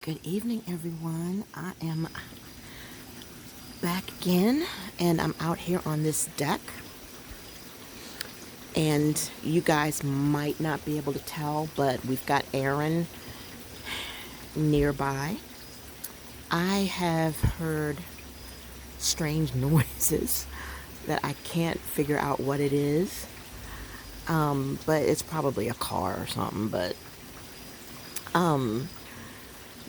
Good evening, everyone. I am back again, and I'm out here on this deck. And you guys might not be able to tell, but we've got Erin nearby. I have heard strange noises that I can't figure out what it is, but it's probably a car or something. But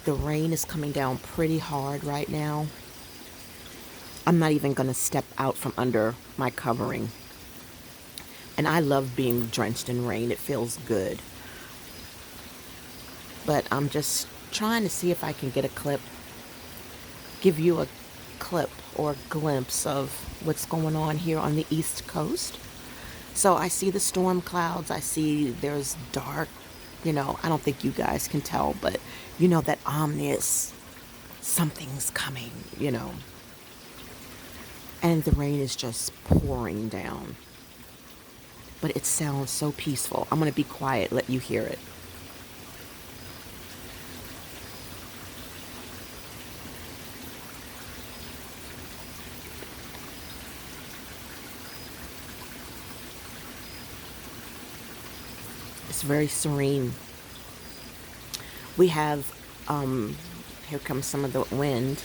the rain is coming down pretty hard right now. I'm not even going to step out from under my covering. And I love being drenched in rain. It feels good. But I'm just trying to see if I can get a clip, give you a clip or a glimpse of what's going on here on the East Coast. So I see the storm clouds. I see there's dark, I don't think you guys can tell, but that ominous something's coming. And the rain is just pouring down. But it sounds so peaceful. I'm going to be quiet, let you hear it. It's very serene. We have, here comes some of the wind.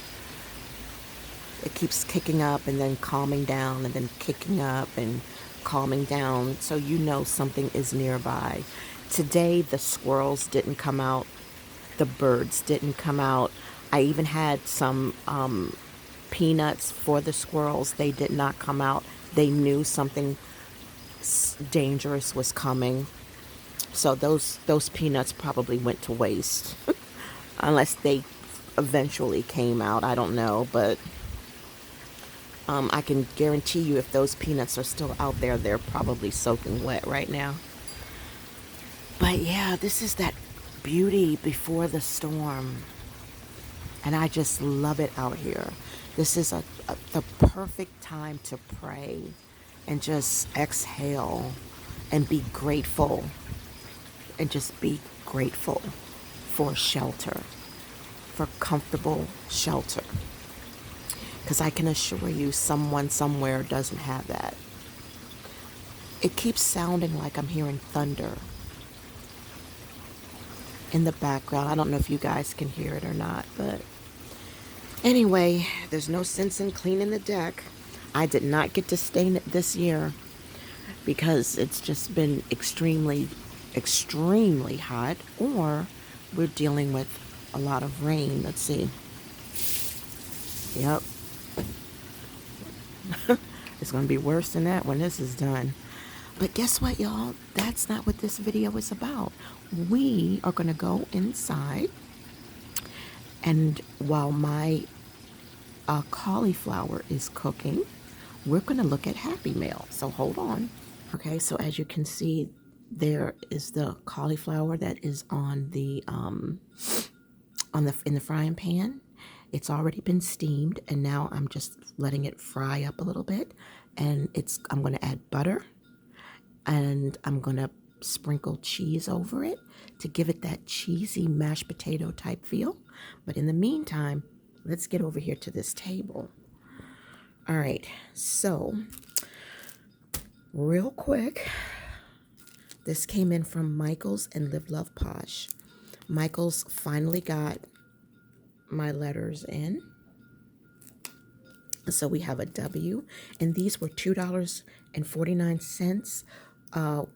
It keeps kicking up and then calming down and then kicking up and calming down. So something is nearby. Today, the squirrels didn't come out. The birds didn't come out. I even had some peanuts for the squirrels. They did not come out. They knew something dangerous was coming. So those peanuts probably went to waste. Unless they eventually came out. I don't know. But I can guarantee you if those peanuts are still out there, they're probably soaking wet right now. But yeah, this is that beauty before the storm. And I just love it out here. This is the perfect time to pray and just exhale and be grateful. And just be grateful for shelter, for comfortable shelter. Because I can assure you someone somewhere doesn't have that. It keeps sounding like I'm hearing thunder in the background. I don't know if you guys can hear it or not, but anyway, there's no sense in cleaning the deck. I did not get to stain it this year because it's just been extremely, extremely hot, or we're dealing with a lot of rain. Let's see. Yep. It's going to be worse than that when this is done. But guess what, y'all? That's not what this video is about. We are going to go inside, and while my cauliflower is cooking, we're going to look at Happy Mail. So hold on. Okay, so as you can see, there is the cauliflower that is on the in the frying pan. It's already been steamed, and now I'm just letting it fry up a little bit. And I'm going to add butter, and I'm going to sprinkle cheese over it to give it that cheesy mashed potato type feel. But in the meantime, let's get over here to this table. All right, so real quick, this came in from Michael's and LiveLovePosh. Michael's finally got my letters in. So we have a W, and these were $2.49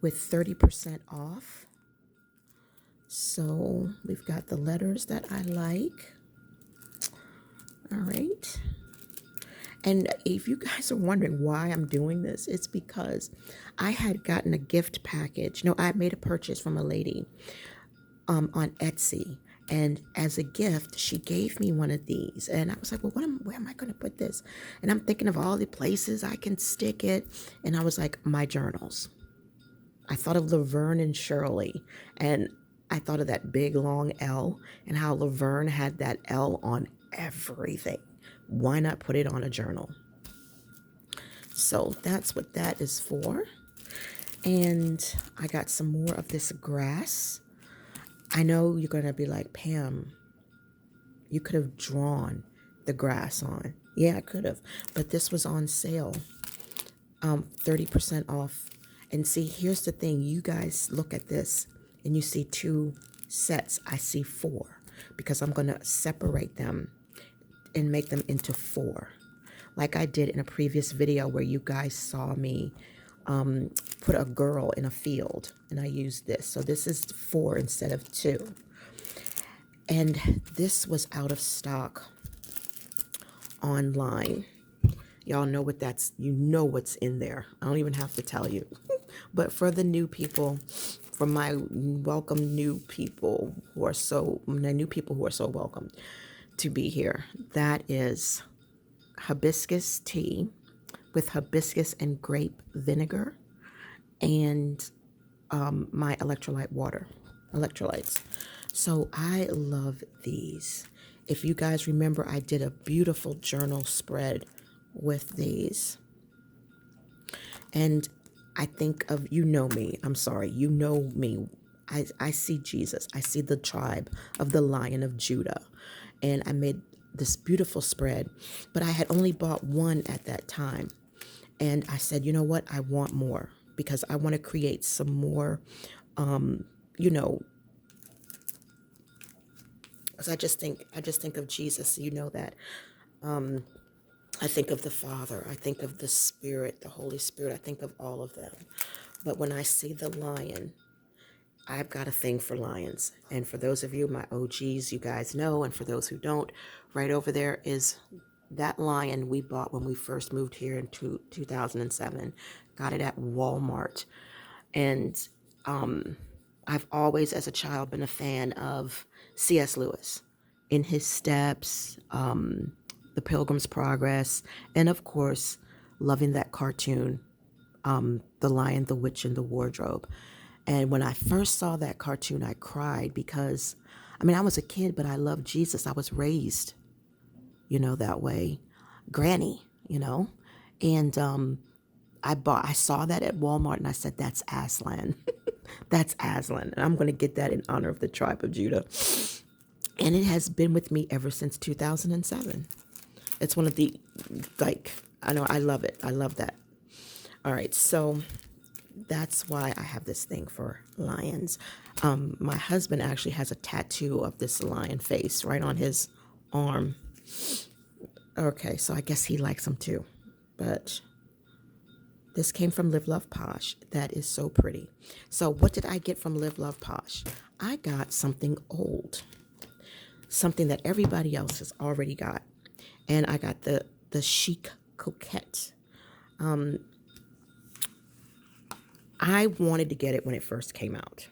with 30% off. So we've got the letters that I like. All right. And if you guys are wondering why I'm doing this, it's because I had gotten a gift package. No, I made a purchase from a lady on Etsy. And as a gift, she gave me one of these. And I was like, well, where am I going to put this? And I'm thinking of all the places I can stick it. And I was like, my journals. I thought of Laverne and Shirley. And I thought of that big, long L and how Laverne had that L on everything. Why not put it on a journal? So that's what that is for. And I got some more of this grass. I know you're going to be like, Pam, You could have drawn the grass on. Yeah, I could have. But this was on sale, 30% off. And see, here's the thing. You guys look at this and you see 2 sets. I see 4 because I'm going to separate them and make them into 4. Like I did in a previous video where you guys saw me put a girl in a field, and I used this. So this is 4 instead of 2. And this was out of stock online. Y'all know what that's, you know what's in there. I don't even have to tell you. But for the new people, for my welcome new people who are so, my new people who are so welcome to be here, that is hibiscus tea with hibiscus and grape vinegar and my electrolyte water, electrolytes. So I love these. If you guys remember, I did a beautiful journal spread with these. And I think of, you know me, I'm sorry, you know me. I see Jesus. I see the tribe of the Lion of Judah. And I made this beautiful spread, but I had only bought 1 at that time. And I said, you know what? I want more because I want to create some more, you know, because I just think of Jesus, you know that. I think of the Father, I think of the Spirit, the Holy Spirit, I think of all of them. But when I see the lion, I've got a thing for lions. And for those of you, my OGs, you guys know, and for those who don't, right over there is that lion we bought when we first moved here in 2007. Got it at Walmart. And I've always, as a child, been a fan of C.S. Lewis in his steps, The Pilgrim's Progress, and of course, loving that cartoon, The Lion, the Witch, and the Wardrobe. And when I first saw that cartoon, I cried because, I mean, I was a kid, but I loved Jesus. I was raised, you know, that way. Granny, you know. And I saw that at Walmart and I said, that's Aslan. That's Aslan. And I'm going to get that in honor of the tribe of Judah. And it has been with me ever since 2007. It's one of the, like, I know, I love it. I love that. All right. So that's why I have this thing for lions. My husband actually has a tattoo of this lion face right on his arm. Okay. So I guess he likes them too. But this came from LiveLovePosh. That is so pretty. So what did I get from LiveLovePosh? I got something old. Something that everybody else has already got. And I got the Chic Coquette. I wanted to get it when it first came out.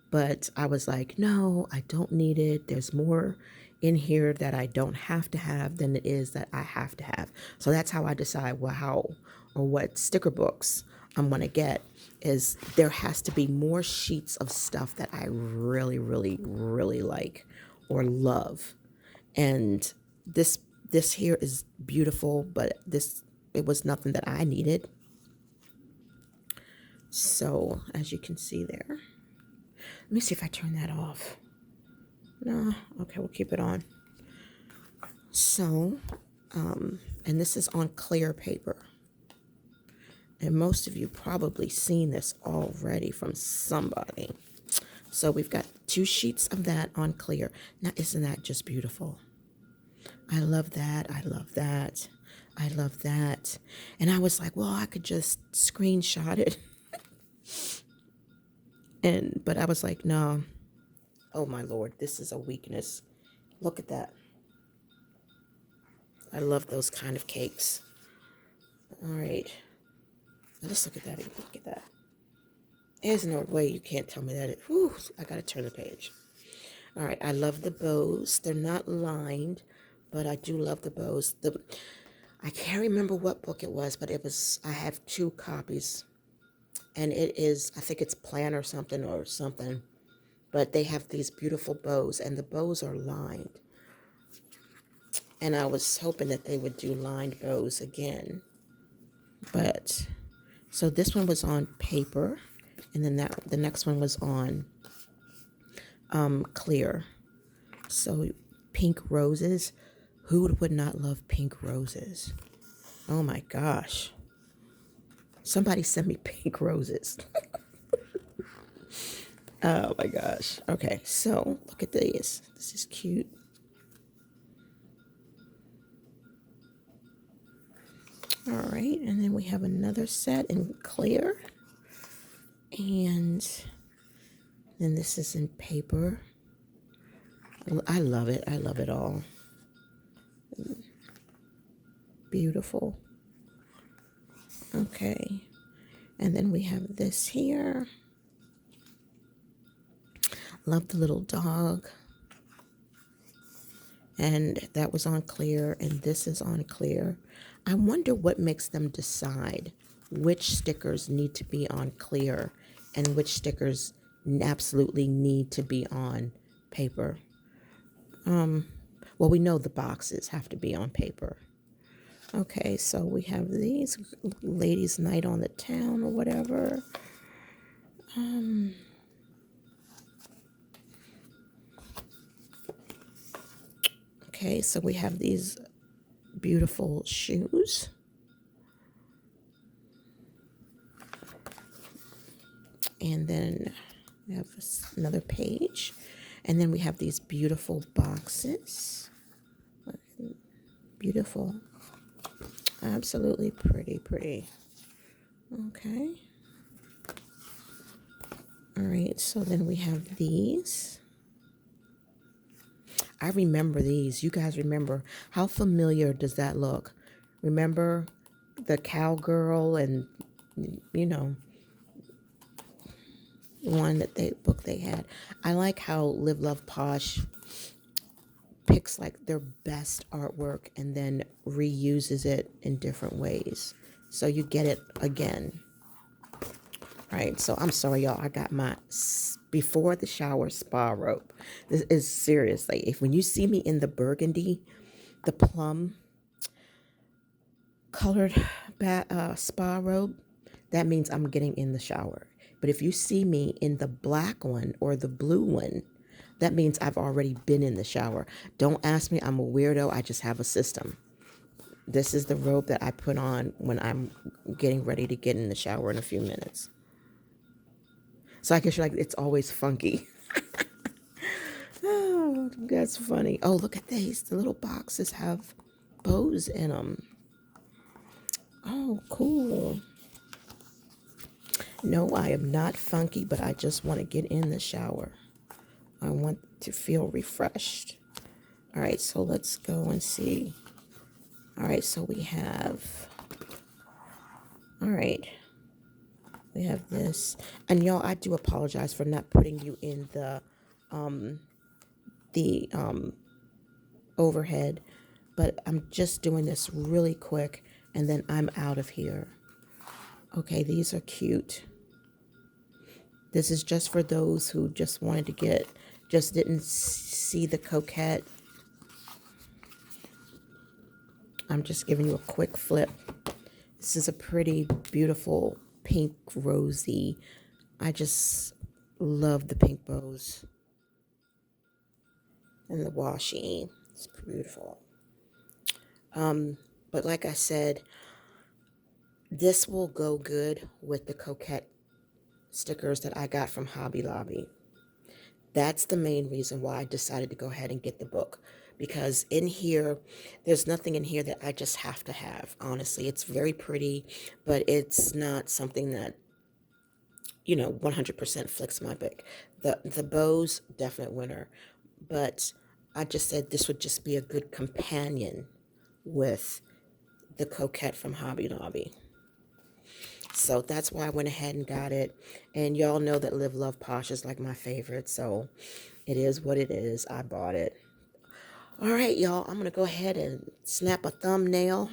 But I was like, no, I don't need it. There's more in here that I don't have to have than it is that I have to have. So that's how I decide what sticker books I'm going to get. Is there has to be more sheets of stuff that I really, really, really like or love. And this here is beautiful, but it was nothing that I needed. So as you can see there, let me see if I turn that off. No, okay, we'll keep it on. So, and this is on clear paper. And most of you probably seen this already from somebody. So we've got 2 sheets of that on clear. Now, isn't that just beautiful? I love that. I love that. I love that. And I was like, well, I could just screenshot it. But I was like, no. Oh my Lord, this is a weakness. Look at that. I love those kind of cakes. All right. Let's look at that. Look at that. There's no way you can't tell me that. Whew, I got to turn the page. All right. I love the bows. They're not lined, but I do love the bows. I can't remember what book it was, but I have 2 copies. And it is, I think it's Plan or something. But they have these beautiful bows, and the bows are lined. And I was hoping that they would do lined bows again. But, so this one was on paper, and then the next one was on clear. So pink roses. Who would not love pink roses? Oh my gosh. Somebody send me pink roses. Oh my gosh. Okay, so look at these. This is cute. All right, and then we have another set in clear. And then this is in paper. I love it. I love it all. Beautiful. Okay. And then we have this here. Love the little dog. And that was on clear, and this is on clear. I wonder what makes them decide which stickers need to be on clear and which stickers absolutely need to be on paper. Well, we know the boxes have to be on paper. Okay, so we have these ladies' night on the town or whatever. Okay, so we have these beautiful shoes. And then we have another page. And then we have these beautiful boxes. Beautiful. Absolutely pretty, pretty. Okay. All right, so then we have these. I remember these. You guys remember. How familiar does that look? Remember the cowgirl and, you know, one that book they had. I like how Live Love Posh picks like their best artwork and then reuses it in different ways. So you get it again. Right, so I'm sorry, y'all. I got my before the shower spa robe. This is seriously, if when you see me in the burgundy, the plum colored spa robe, that means I'm getting in the shower. But if you see me in the black one or the blue one, that means I've already been in the shower. Don't ask me. I'm a weirdo. I just have a system. This is the robe that I put on when I'm getting ready to get in the shower in a few minutes. So I guess you're like, it's always funky. Oh, that's funny. Oh, look at these. The little boxes have bows in them. Oh, cool. No, I am not funky, but I just want to get in the shower. I want to feel refreshed. All right, so let's go and see. All right, so we have, all right, we have this. And y'all, I do apologize for not putting you in the overhead, but I'm just doing this really quick and then I'm out of here. Okay, these are cute. This is just for those who just wanted to just didn't see the coquette. I'm just giving you a quick flip. This is a pretty, beautiful pink rosy. I just love the pink bows and the washi. It's beautiful. But like I said, this will go good with the coquette stickers that I got from Hobby Lobby. That's the main reason why I decided to go ahead and get the book. Because in here, there's nothing in here that I just have to have. Honestly, it's very pretty, but it's not something that, 100% flicks my book. The bows, definite winner. But I just said this would just be a good companion with the coquette from Hobby Lobby. So that's why I went ahead and got it. And y'all know that Live Love Posh is like my favorite. So it is what it is. I bought it. All right, y'all. I'm going to go ahead and snap a thumbnail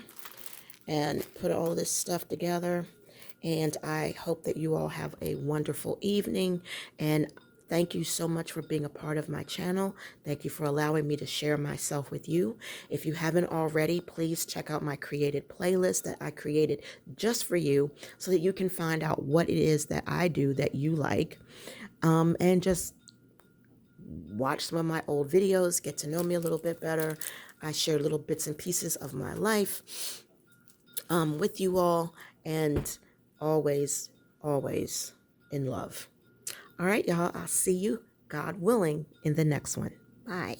and put all this stuff together. And I hope that you all have a wonderful evening. And thank you so much for being a part of my channel. Thank you for allowing me to share myself with you. If you haven't already, please check out my created playlist that I created just for you so that you can find out what it is that I do that you like. And just watch some of my old videos, get to know me a little bit better. I share little bits and pieces of my life with you all, and always, always in love. All right, y'all, I'll see you, God willing, in the next one. Bye.